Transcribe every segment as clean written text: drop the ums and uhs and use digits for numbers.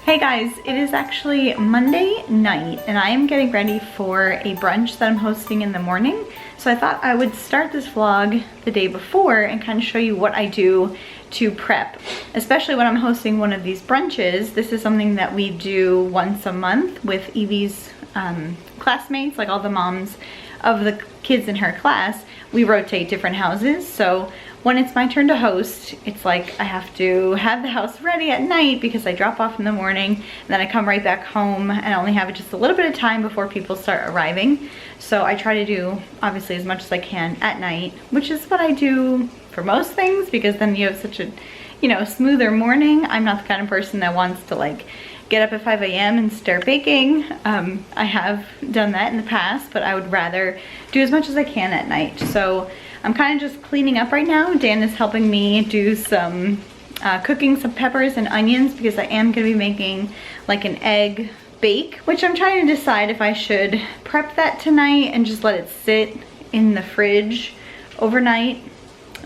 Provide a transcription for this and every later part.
Hey guys, it is actually Monday night and I am getting ready for a brunch that I'm hosting in the morning. So I thought I would start this vlog the day before and kind of show you what I do to prep. Especially when I'm hosting one of these brunches. This is something that we do once a month with Evie's classmates, like all the moms of the kids in her class. We rotate different houses, so when it's my turn to host, it's like I have to have the house ready at night because I drop off in the morning and then I come right back home and I only have just a little bit of time before people start arriving. So I try to do obviously as much as I can at night, which is what I do for most things because then you have such a, you know, smoother morning. I'm not the kind of person that wants to like get up at 5 a.m. and start baking. I have done that in the past, but I would rather do as much as I can at night. So I'm kind of just cleaning up right now. Dan is helping me do some cooking some peppers and onions because I am going to be making like an egg bake, which I'm trying to decide if I should prep that tonight and just let it sit in the fridge overnight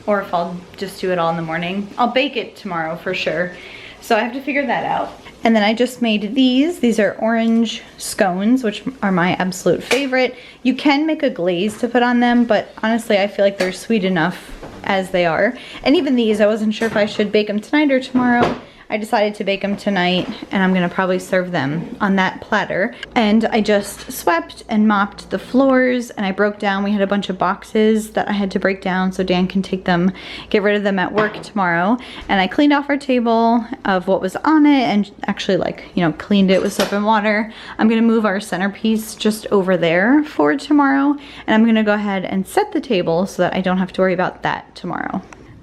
or if I'll just do it all in the morning. I'll bake it tomorrow for sure. So I have to figure that out. And then I just made these. These are orange scones, which are my absolute favorite. You can make a glaze to put on them, but honestly, I feel like they're sweet enough as they are. And even these, I wasn't sure if I should bake them tonight or tomorrow. I decided to bake them tonight, and I'm gonna probably serve them on that platter. And I just swept and mopped the floors, and I broke down. We had a bunch of boxes that I had to break down so Dan can take them, get rid of them at work tomorrow. And I cleaned off our table of what was on it and actually like, you know, cleaned it with soap and water. I'm gonna move our centerpiece just over there for tomorrow, and I'm gonna go ahead and set the table so that I don't have to worry about that tomorrow.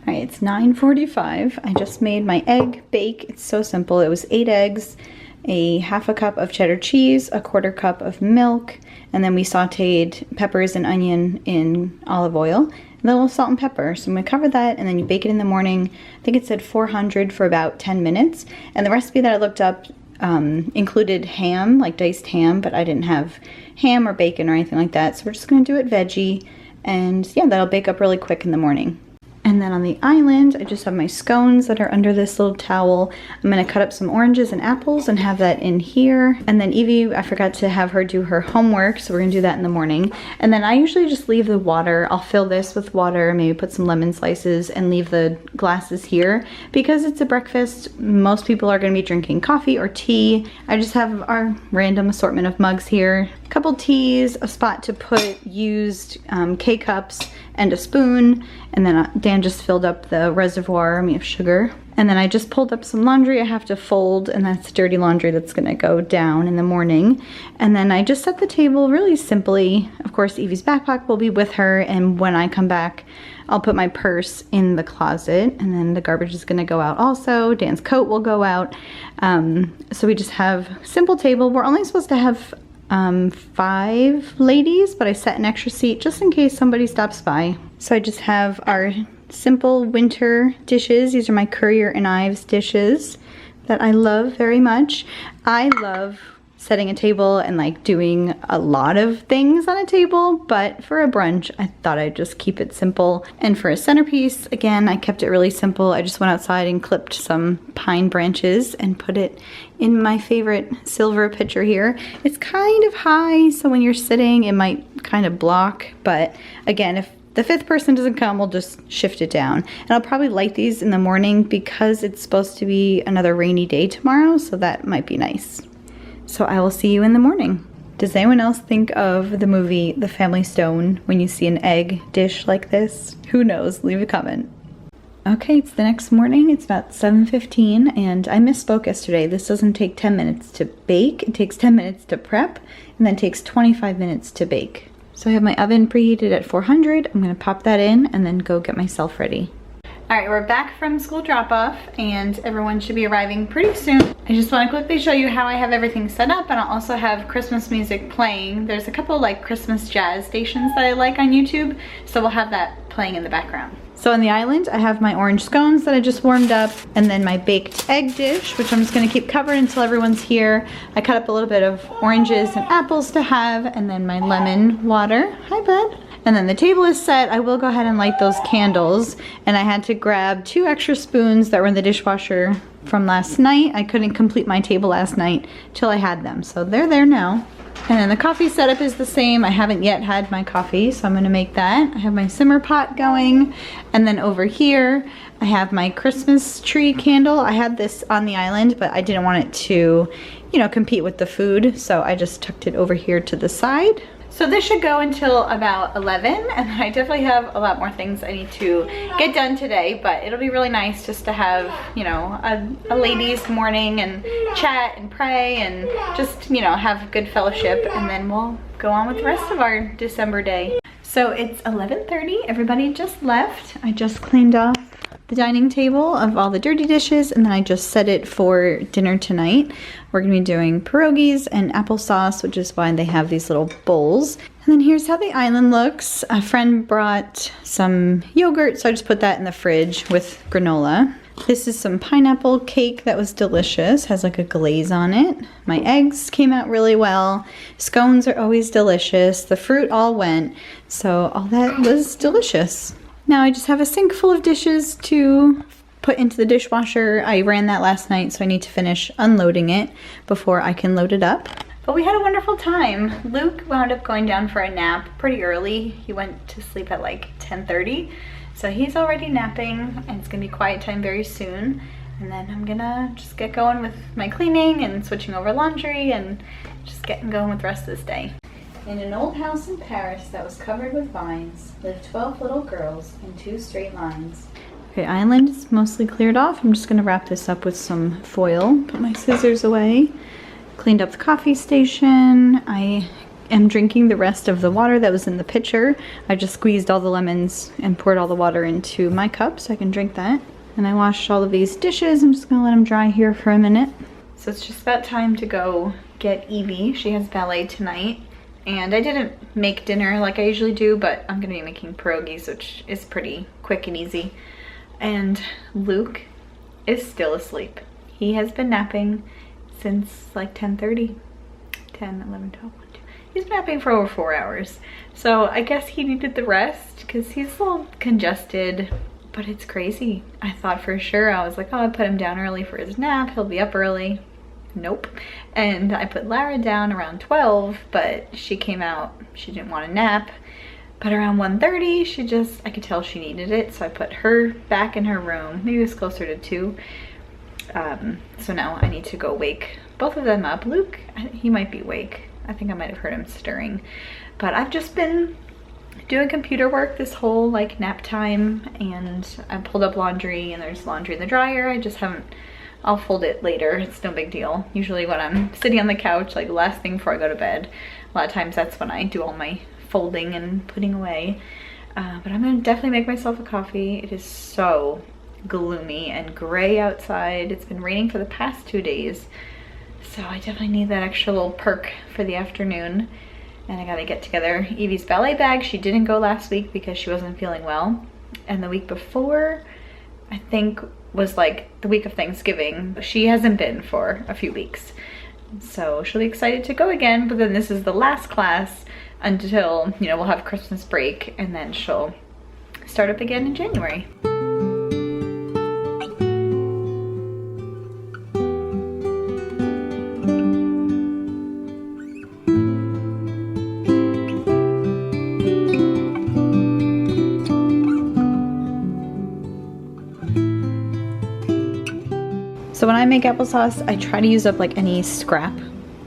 All right, it's 9:45. I just made my egg bake. It's so simple. It was 8 eggs, a half a cup of cheddar cheese, a quarter cup of milk, and then we sauteed peppers and onion in olive oil, and then a little salt and pepper. So I'm gonna cover that, and then you bake it in the morning. I think it said 400 for about 10 minutes. And the recipe that I looked up included ham, like diced ham, but I didn't have ham or bacon or anything like that. So we're just gonna do it veggie, and yeah, that'll bake up really quick in the morning. And then on the island, I just have my scones that are under this little towel. I'm gonna cut up some oranges and apples and have that in here. And then Evie, I forgot to have her do her homework, so we're gonna do that in the morning. And then I usually just leave the water. I'll fill this with water, maybe put some lemon slices and leave the glasses here. Because it's a breakfast, most people are gonna be drinking coffee or tea. I just have our random assortment of mugs here. A couple teas, a spot to put used K-cups, and a spoon, and then Dan just filled up the reservoir of sugar. And then I just pulled up some laundry I have to fold, and that's dirty laundry that's gonna go down in the morning. And then I just set the table really simply. Of course, Evie's backpack will be with her, and when I come back, I'll put my purse in the closet, and then the garbage is gonna go out also. Dan's coat will go out. So we just have simple table. We're only supposed to have 5 ladies, but I set an extra seat just in case somebody stops by. So I just have our simple winter dishes. These are my Currier and Ives dishes that I love very much. I love setting a table and like doing a lot of things on a table, but for a brunch, I thought I'd just keep it simple. And for a centerpiece, again, I kept it really simple. I just went outside and clipped some pine branches and put it in my favorite silver pitcher here. It's kind of high, so when you're sitting, it might kind of block, but again, if the 5th person doesn't come, we'll just shift it down. And I'll probably light these in the morning because it's supposed to be another rainy day tomorrow, so that might be nice. So I will see you in the morning. Does anyone else think of the movie The Family Stone when you see an egg dish like this? Who knows? Leave a comment. Okay, it's the next morning. It's about 7:15, and I misspoke yesterday. This doesn't take 10 minutes to bake. It takes 10 minutes to prep, and then takes 25 minutes to bake. So I have my oven preheated at 400. I'm gonna pop that in and then go get myself ready. All right, we're back from school drop-off, and everyone should be arriving pretty soon. I just want to quickly show you how I have everything set up, and I'll also have Christmas music playing. There's a couple like Christmas jazz stations that I like on YouTube, so we'll have that playing in the background. So on the island, I have my orange scones that I just warmed up, and then my baked egg dish, which I'm just gonna keep covered until everyone's here. I cut up a little bit of oranges and apples to have, and then my lemon water. Hi, bud. And then the table is set. I will go ahead and light those candles, and I had to grab 2 extra spoons that were in the dishwasher from last night. I couldn't complete my table last night till I had them. So they're there now. And then the coffee setup is the same. I haven't yet had my coffee, so I'm gonna make that. I have my simmer pot going. And then over here, I have my Christmas tree candle. I had this on the island, but I didn't want it to, you know, compete with the food. So I just tucked it over here to the side. So this should go until about 11, and I definitely have a lot more things I need to get done today, but it'll be really nice just to have, you know, a ladies' morning and chat and pray and just, you know, have good fellowship, and then we'll go on with the rest of our December day. So it's 11:30, everybody just left. I just cleaned off the dining table of all the dirty dishes, and then I just set it for dinner tonight. We're gonna be doing pierogies and applesauce, which is why they have these little bowls. And then here's how the island looks. A friend brought some yogurt, so I just put that in the fridge with granola. This is some pineapple cake that was delicious, has like a glaze on it. My eggs came out really well. Scones are always delicious. The fruit all went, so all that was delicious. Now I just have a sink full of dishes to put into the dishwasher. I ran that last night, so I need to finish unloading it before I can load it up. But we had a wonderful time. Luke wound up going down for a nap pretty early. He went to sleep at like 10:30. So he's already napping, and it's gonna be quiet time very soon. And then I'm gonna just get going with my cleaning and switching over laundry and just getting going with the rest of this day. In an old house in Paris that was covered with vines lived 12 little girls in 2 straight lines. Okay, island is mostly cleared off. I'm just gonna wrap this up with some foil, put my scissors away. Cleaned up the coffee station. I am drinking the rest of the water that was in the pitcher. I just squeezed all the lemons and poured all the water into my cup so I can drink that. And I washed all of these dishes. I'm just gonna let them dry here for a minute. So it's just about time to go get Evie. She has ballet tonight. And I didn't make dinner like I usually do, but I'm gonna be making pierogies, which is pretty quick and easy. And Luke is still asleep. He has been napping since like 10:30, 10, 11, 12, 1, 2. He's been napping for over 4 hours. So I guess he needed the rest because he's a little congested, but it's crazy. I thought for sure, I was like, oh, I put him down early for his nap. He'll be up early. Nope. And I put Lara down around 12, but she came out, she didn't want a nap. But around 1:30, I could tell she needed it, so I put her back in her room. Maybe it was closer to 2. So now I need to go wake both of them up. Luke, he might be awake. I think I might have heard him stirring. But I've just been doing computer work this whole like nap time, and I pulled up laundry, and there's laundry in the dryer. I just haven't, I'll fold it later. It's no big deal. Usually when I'm sitting on the couch, like last thing before I go to bed, a lot of times that's when I do all my folding and putting away. But I'm gonna definitely make myself a coffee. It is so gloomy and gray outside. It's been raining for the past 2 days. So I definitely need that extra little perk for the afternoon. And I gotta get together Evie's ballet bag. She didn't go last week because she wasn't feeling well. And the week before, I think, was like the week of Thanksgiving. She hasn't been for a few weeks. So she'll be excited to go again, but then this is the last class until, you know, we'll have Christmas break, and then she'll start up again in January. So when I make applesauce, I try to use up like any scrap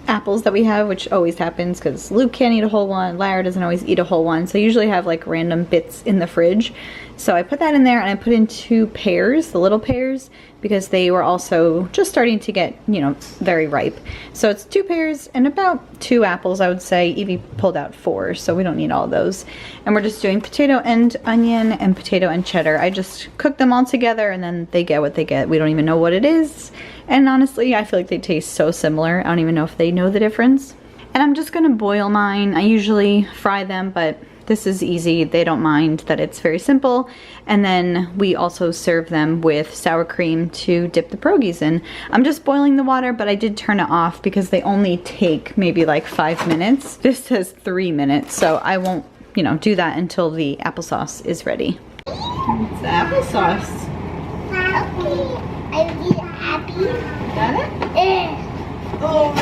apples that we have, which always happens because Luke can't eat a whole one, Lara doesn't always eat a whole one, so I usually have like random bits in the fridge. So I put that in there, and I put in 2 pears, the little pears, because they were also just starting to get, you know, very ripe. So it's 2 pears and about 2 apples, I would say. Evie pulled out 4, so we don't need all of those. And we're just doing potato and onion and potato and cheddar. I just cook them all together, and then they get what they get. We don't even know what it is. And honestly, I feel like they taste so similar. I don't even know if they know the difference. And I'm just gonna boil mine. I usually fry them, but this is easy. They don't mind that it's very simple. And then we also serve them with sour cream to dip the pierogies in. I'm just boiling the water, but I did turn it off because they only take maybe like 5 minutes. This says 3 minutes, so I won't, you know, do that until the applesauce is ready. It's the applesauce. Okay, I need Got it? Oh,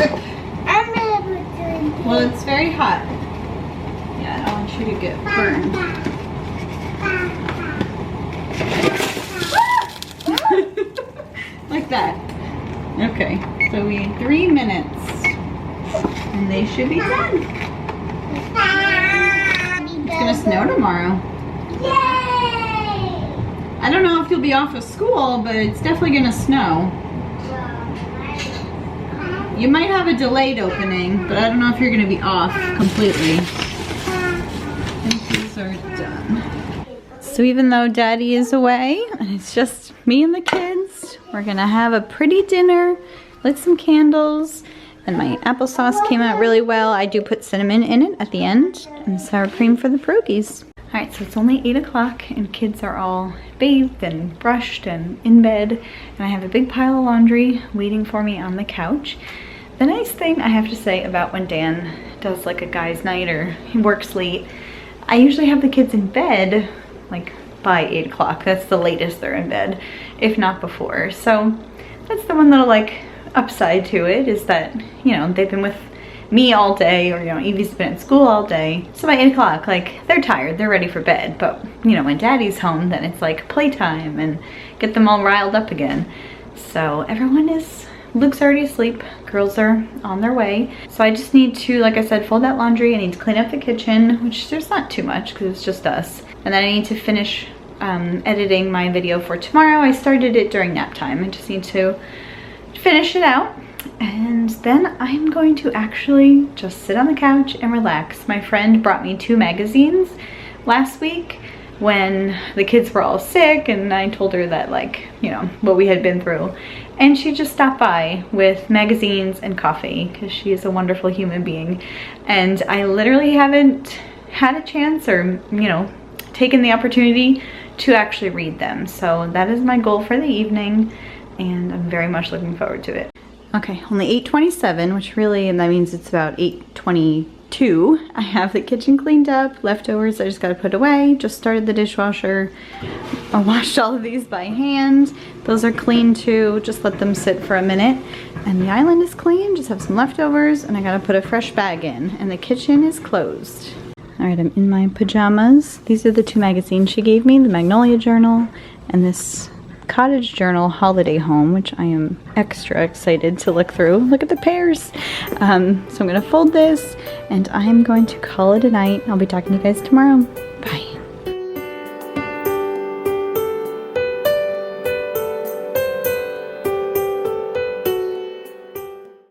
well, it's very hot. Yeah, I don't want you to get burned. Like that. Okay, so we need 3 minutes. And they should be done. It's gonna snow tomorrow. Yay! I don't know if you'll be off of school, but it's definitely gonna snow. You might have a delayed opening, but I don't know if you're gonna be off completely. I think these are done. So even though Daddy is away, and it's just me and the kids, we're gonna have a pretty dinner, lit some candles, and my applesauce came out really well. I do put cinnamon in it at the end, and sour cream for the pierogies. All right, so it's only 8 o'clock, and kids are all bathed and brushed and in bed, and I have a big pile of laundry waiting for me on the couch. The nice thing I have to say about when Dan does like a guy's night or he works late, I usually have the kids in bed like by 8 o'clock. That's the latest they're in bed, if not before. So that's the one little like upside to it, is that, you know, they've been with me all day, or, you know, Evie's been at school all day. So by 8 o'clock, like, they're tired, they're ready for bed. But, you know, when Daddy's home, then it's like playtime and get them all riled up again. So everyone is, Luke's already asleep, girls are on their way. So I just need to, like I said, fold that laundry. I need to clean up the kitchen, which there's not too much because it's just us. And then I need to finish editing my video for tomorrow. I started it during nap time. I just need to finish it out. And then I'm going to actually just sit on the couch and relax. My friend brought me 2 magazines last week when the kids were all sick, and I told her that, like, you know, what we had been through. And she just stopped by with magazines and coffee because she is a wonderful human being. And I literally haven't had a chance, or, you know, taken the opportunity to actually read them. So that is my goal for the evening, and I'm very much looking forward to it. Okay, only 8:27, which really, and that means it's about 8:22. I have the kitchen cleaned up, leftovers I just gotta put away, just started the dishwasher. I washed all of these by hand. Those are clean too, just let them sit for a minute. And the island is clean, just have some leftovers, and I gotta put a fresh bag in, and the kitchen is closed. All right, I'm in my pajamas. These are the 2 magazines she gave me, the Magnolia Journal and this Cottage Journal Holiday Home, which I am extra excited to look through. Look at the pears. So I'm gonna fold this, and I'm going to call it a night. I'll be talking to you guys tomorrow.